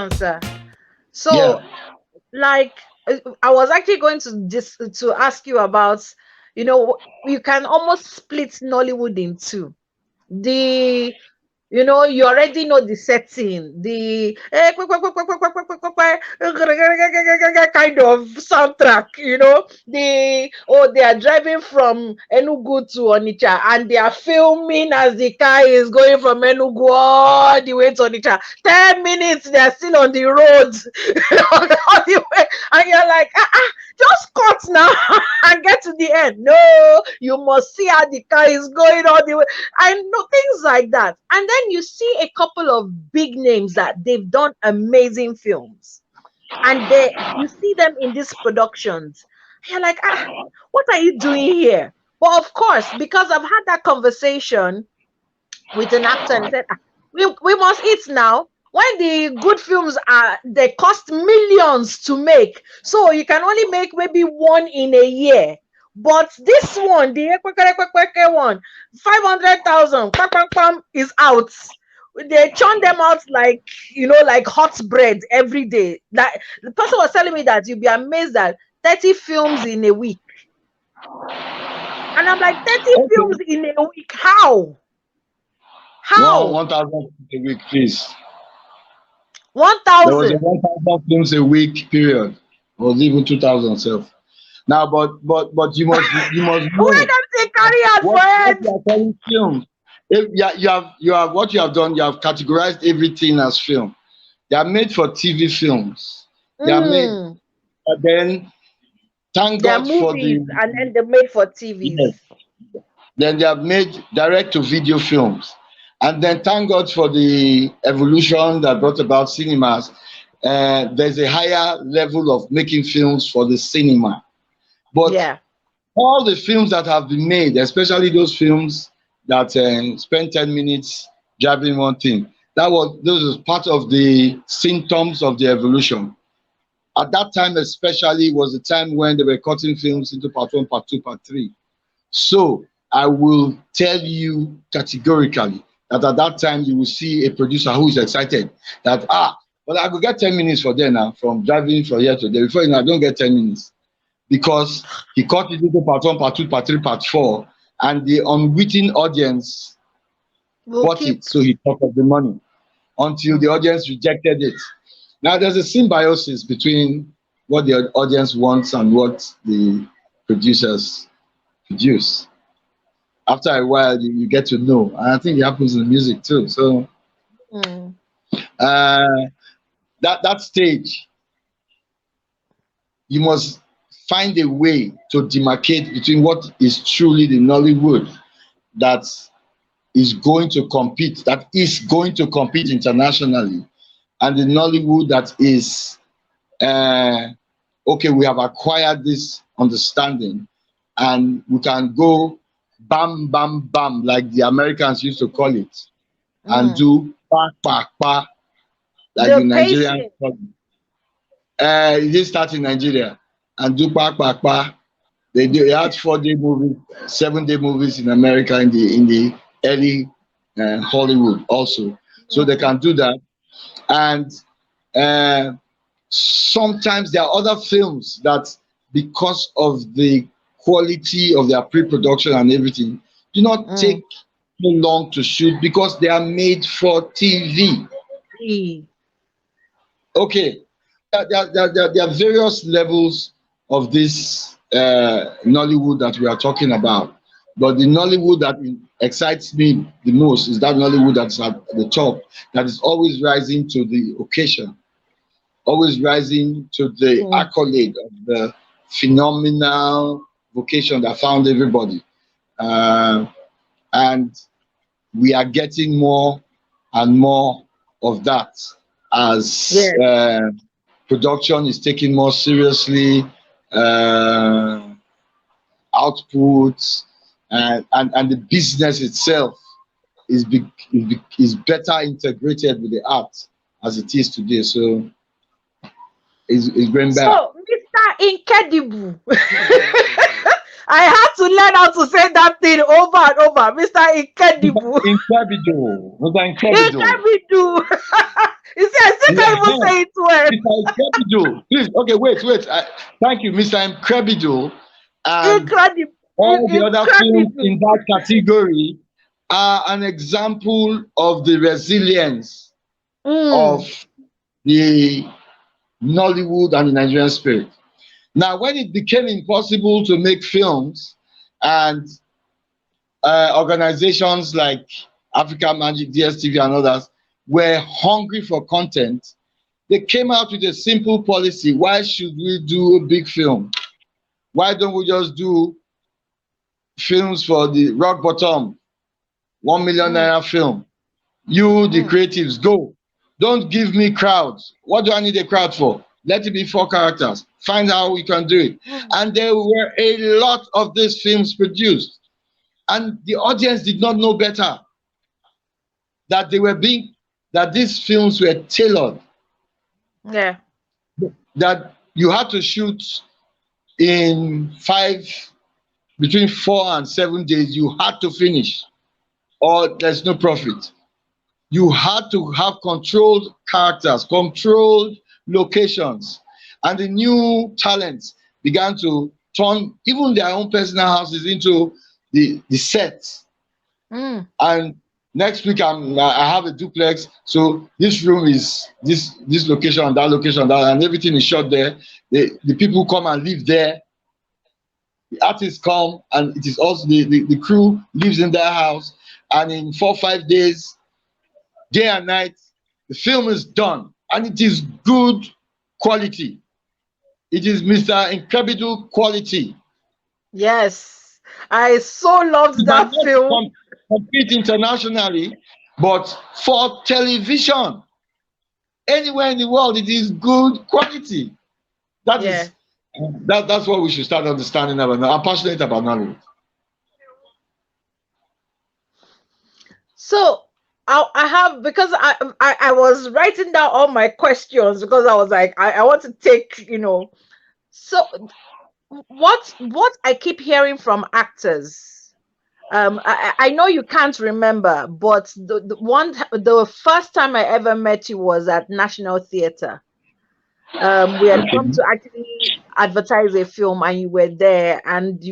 question, sir. So, Yeah. like, I was actually going to ask you about, you can almost split Nollywood in two. The you already know the setting, the kind of soundtrack, they are driving from Enugu to Onitsha and they are filming as the car is going from Enugu all the way to Onitsha. 10 minutes, they are still on the road. All the way. And you're like, just cut now and get to the end. No, you must see how the car is going all the way. I know things like that. And then you see a couple of big names that they've done amazing films. And you see them in these productions. You're like, what are you doing here? But of course, because I've had that conversation with an actor and said, we must eat now. When the good films they cost millions to make. So you can only make maybe one in a year. But this one, the one, 500,000 is out. They churn them out like like hot bread every day. Like the person was telling me that you'll be amazed that 30 films in a week. And I'm like, 30 films in a week? How? How? 1,000 a week, please. 1,000. There was a 1,000 films a week period, or even 2,000 self. Now, but you must know Why don't they carry out for it? you are calling film. If you have what you have done. You have categorized everything as film. They are made for TV films. They are made, and then thank They're God for movies, and then they're made for TVs. Yes. Then they have made direct to video films. And then thank God for the evolution that brought about cinemas. There's a higher level of making films for the cinema. But Yeah. all the films that have been made, especially those films that spend 10 minutes driving one thing, those is part of the symptoms of the evolution. At that time especially was the time when they were cutting films into part 1, part 2, part 3. So I will tell you categorically that at that time you will see a producer who is excited that but I could get 10 minutes for there now from driving from here to there. Before I don't get 10 minutes because he cut it into part 1, part 2, part 3, part 4, and the unwitting audience bought it, so he took up the money until the audience rejected it. Now there's a symbiosis between what the audience wants and what the producers produce. After a while, you get to know, and I think it happens in music too. So that stage, you must find a way to demarcate between what is truly the Nollywood that is going to compete internationally, and the Nollywood that is okay. We have acquired this understanding, and we can go bam, bam, bam, like the Americans used to call it, and do pa, pa, pa, like the Nigerians call it. It did start in Nigeria, and do pa, pa, pa. They had 4-day movies, 7-day movies in America in the early Hollywood also. So they can do that. And sometimes there are other films that, because of the quality of their pre-production and everything, do not take so long to shoot because they are made for TV. Okay, there are various levels of this Nollywood that we are talking about, but the Nollywood that excites me the most is that Nollywood that's at the top, that is always rising to the occasion, always rising to the accolade of the phenomenal vocation that found everybody. And we are getting more and more of that as production is taken more seriously, outputs, and the business itself is better integrated with the art as it is today. So it's going back. So, Mr. Incredible. I had to learn how to say that thing over and over. Mr. Incredible. Incredible. You see, I still can't even Yeah. say it well. Mr. Incredible. Please, okay, wait. Thank you, Mr. Incredible. And Incredible. all the other films Incredible. in that category are an example of the resilience of Mm. the Nollywood and the Nigerian spirit. Now, when it became impossible to make films, and organizations like Africa Magic, DSTV, and others were hungry for content, they came out with a simple policy. Why should we do a big film? Why don't we just do films for the rock bottom, 1 million Mm. naira film? You, the Mm. creatives, go. Don't give me crowds. What do I need a crowd for? Let it be 4 characters. Find how we can do it. Mm. And there were a lot of these films produced. And the audience did not know better that that these films were tailored, Yeah. that you had to shoot in between 4 and 7 days. You had to finish, or there's no profit. You had to have controlled characters, controlled locations, and the new talents began to turn even their own personal houses into the sets. Mm. And next week I have a duplex, so this room is this location, that location, that, and everything is shot there. The people come and live there. The artists come, and it is also the crew lives in their house, and in 4 5 days, day and night, the film is done, and it is good quality. It is Mr. Incredible quality. Yes. I so loved It might that not film. compete internationally, but for television, anywhere in the world, it is good quality. That Yeah. is that's what we should start understanding about now. I'm passionate about Nollywood. So I have, because I was writing down all my questions, because I was like, I want to take, so what I keep hearing from actors, I know you can't remember, but the first time I ever met you was at National Theatre. We had Okay. come to actually advertise a film, and you were there, and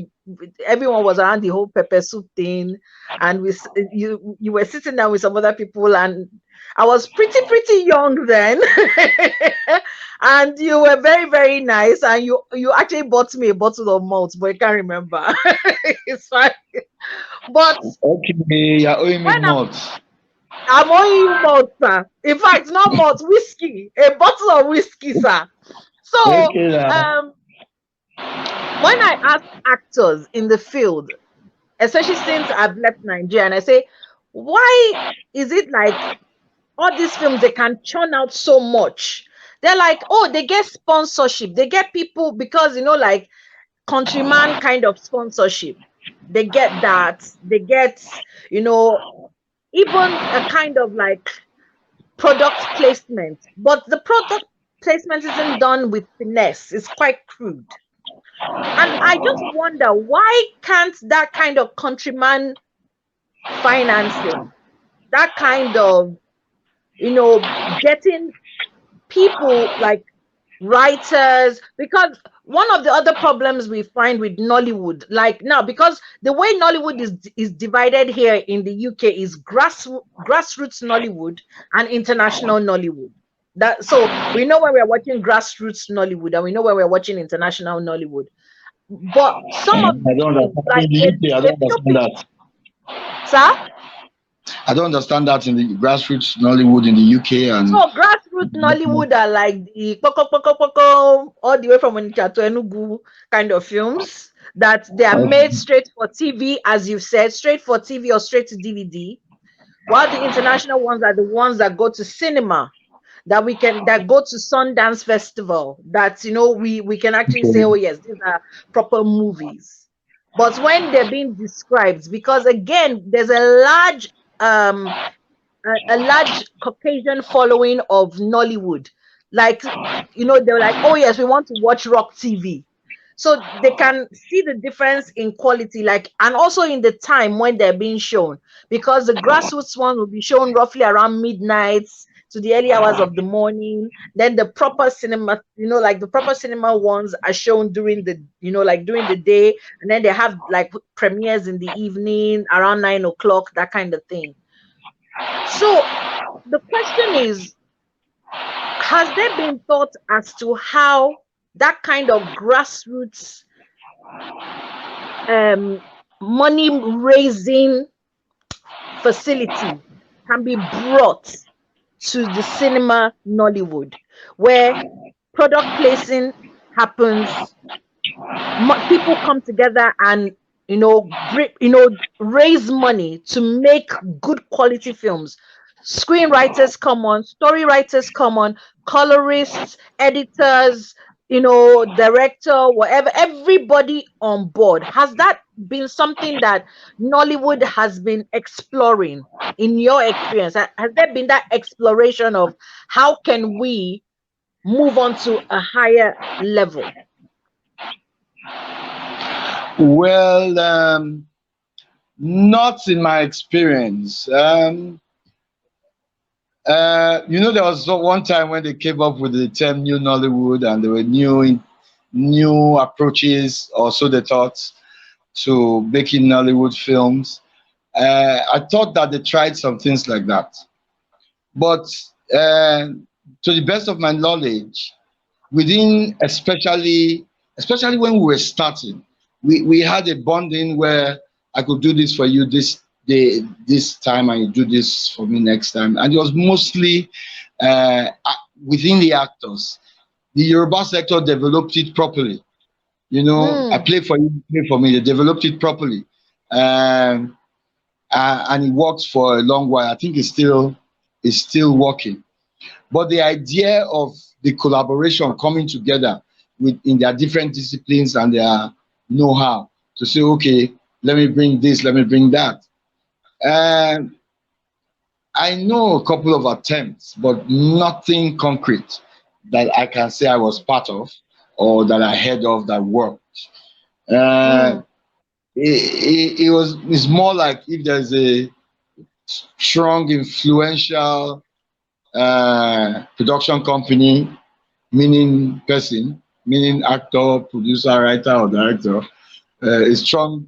everyone was around the whole pepper soup thing, and you were sitting down with some other people, and I was pretty young then. And you were very, very nice, and you actually bought me a bottle of malt, but I can't remember. It's fine. But Okay, you're owing me when more. I'm owing you malt, sir. In fact, not malt, whiskey, a bottle of whiskey, sir. So, Okay, um, when I ask actors in the field, especially since I've left Nigeria, and I say, why is it like all these films they can churn out so much? They're like, oh, they get sponsorship, they get people, because like countryman kind of sponsorship. They get that, they get, even a kind of like product placement, but the product placement isn't done with finesse, it's quite crude. And I just wonder, why can't that kind of countryman financing, that kind of, getting people like writers, because one of the other problems we find with Nollywood, like now, because the way Nollywood is divided here in the UK is grassroots Nollywood and international Nollywood. That, so we know when we're watching grassroots Nollywood, and we know when we're watching international Nollywood. But some of the I don't films, understand. like In the UK, I a don't few understand people, that. sir. I don't understand that in the grassroots Nollywood in the UK and So grassroots Nollywood are like the poko poko poko all the way from Onitsha to Enugu kind of films that they are made straight for TV, as you've said, straight for TV or straight to DVD. While the international ones are the ones that go to cinema, that go to Sundance Festival, that we can actually say, oh yes, these are proper movies. But when they're being described, because again, there's um a large Caucasian following of Nollywood. Like, they're like, oh yes, we want to watch Rock TV. So they can see the difference in quality, like, and also in the time when they're being shown, because the grassroots one will be shown roughly around midnight, to the early hours of the morning. Then the proper cinema, like the proper cinema ones are shown during the, like during the day, and then they have like premieres in the evening around 9 o'clock, that kind of thing. So the question is, has there been thought as to how that kind of grassroots money raising facility can be brought to the cinema Nollywood, where product placing happens, people come together and raise money to make good quality films. Screenwriters come on, story writers come on, colorists, editors, director, whatever, everybody on board. Has that been something that Nollywood has been exploring in your experience? Has there been that exploration of how can we move on to a higher level? Well, not in my experience. There was one time when they came up with the term New Nollywood, and there were new approaches, or so they thought, to making Nollywood films. I thought that they tried some things like that, but to the best of my knowledge, within especially when we were starting, we had a bonding where I could do this for you this day, this time, and you do this for me next time. And it was mostly within the actors. The Yoruba sector developed it properly. I play for you, play for me. They developed it properly, and it worked for a long while. I think it's still working. But the idea of the collaboration coming together in their different disciplines and their know-how to say, okay, let me bring this, let me bring that. And I know a couple of attempts, but nothing concrete that I can say I was part of or that I heard of that worked. It's more like if there's a strong, influential production company, meaning actor, producer, writer, or director, is strong.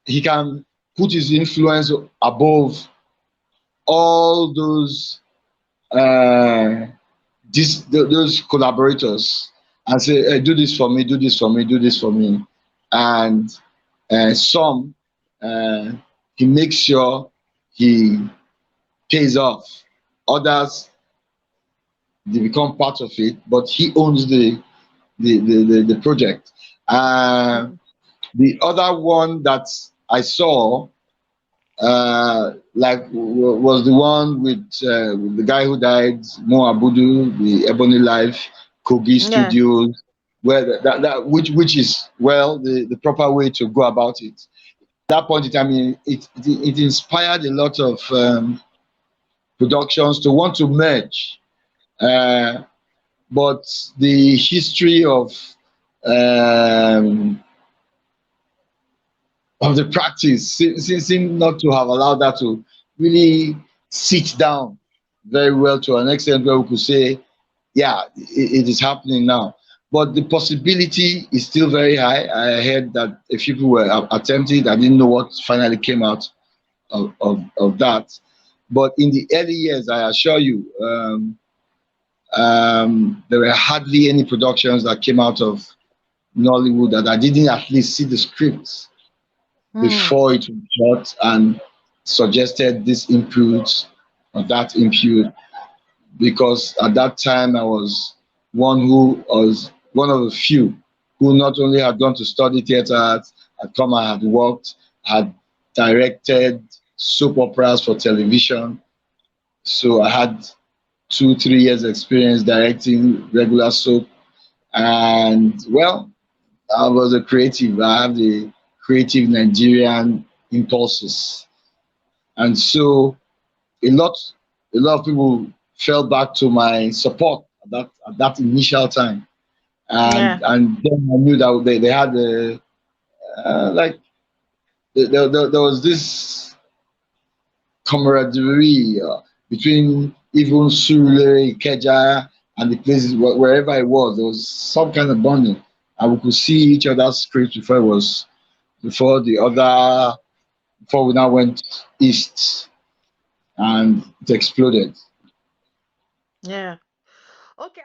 He can put his influence above all those those collaborators and say, hey, do this for me, do this for me, do this for me. And some, he makes sure he pays off. Others, they become part of it, but he owns the project. The other one that I saw, was the one with the guy who died, Mo Abudu, the Ebony Life, Kogi Studios, where which is the proper way to go about it. At that point in time, it inspired a lot of productions to want to merge, but the history of the practice seem not to have allowed that to really sit down very well to an extent where we could say, yeah, it is happening now. But the possibility is still very high. I heard that a few people were attempting. I didn't know what finally came out of that. But in the early years, I assure you, there were hardly any productions that came out of Nollywood that I didn't at least see the scripts before it was shot and suggested this input or that input, because at that time I was one of the few who not only had gone to study theater arts, had come and had worked, had directed soap operas for television. So I had 2-3 years experience directing regular soap. And well, I was a creative. I have the creative Nigerian impulses. And so a lot of people fell back to my support at that initial time. And then I knew that they had there was this camaraderie between even Sule, Ikeja, and the places wherever it was, there was some kind of bonding, and we could see each other's scripts before the other before we now went east, and it exploded. Yeah. Okay.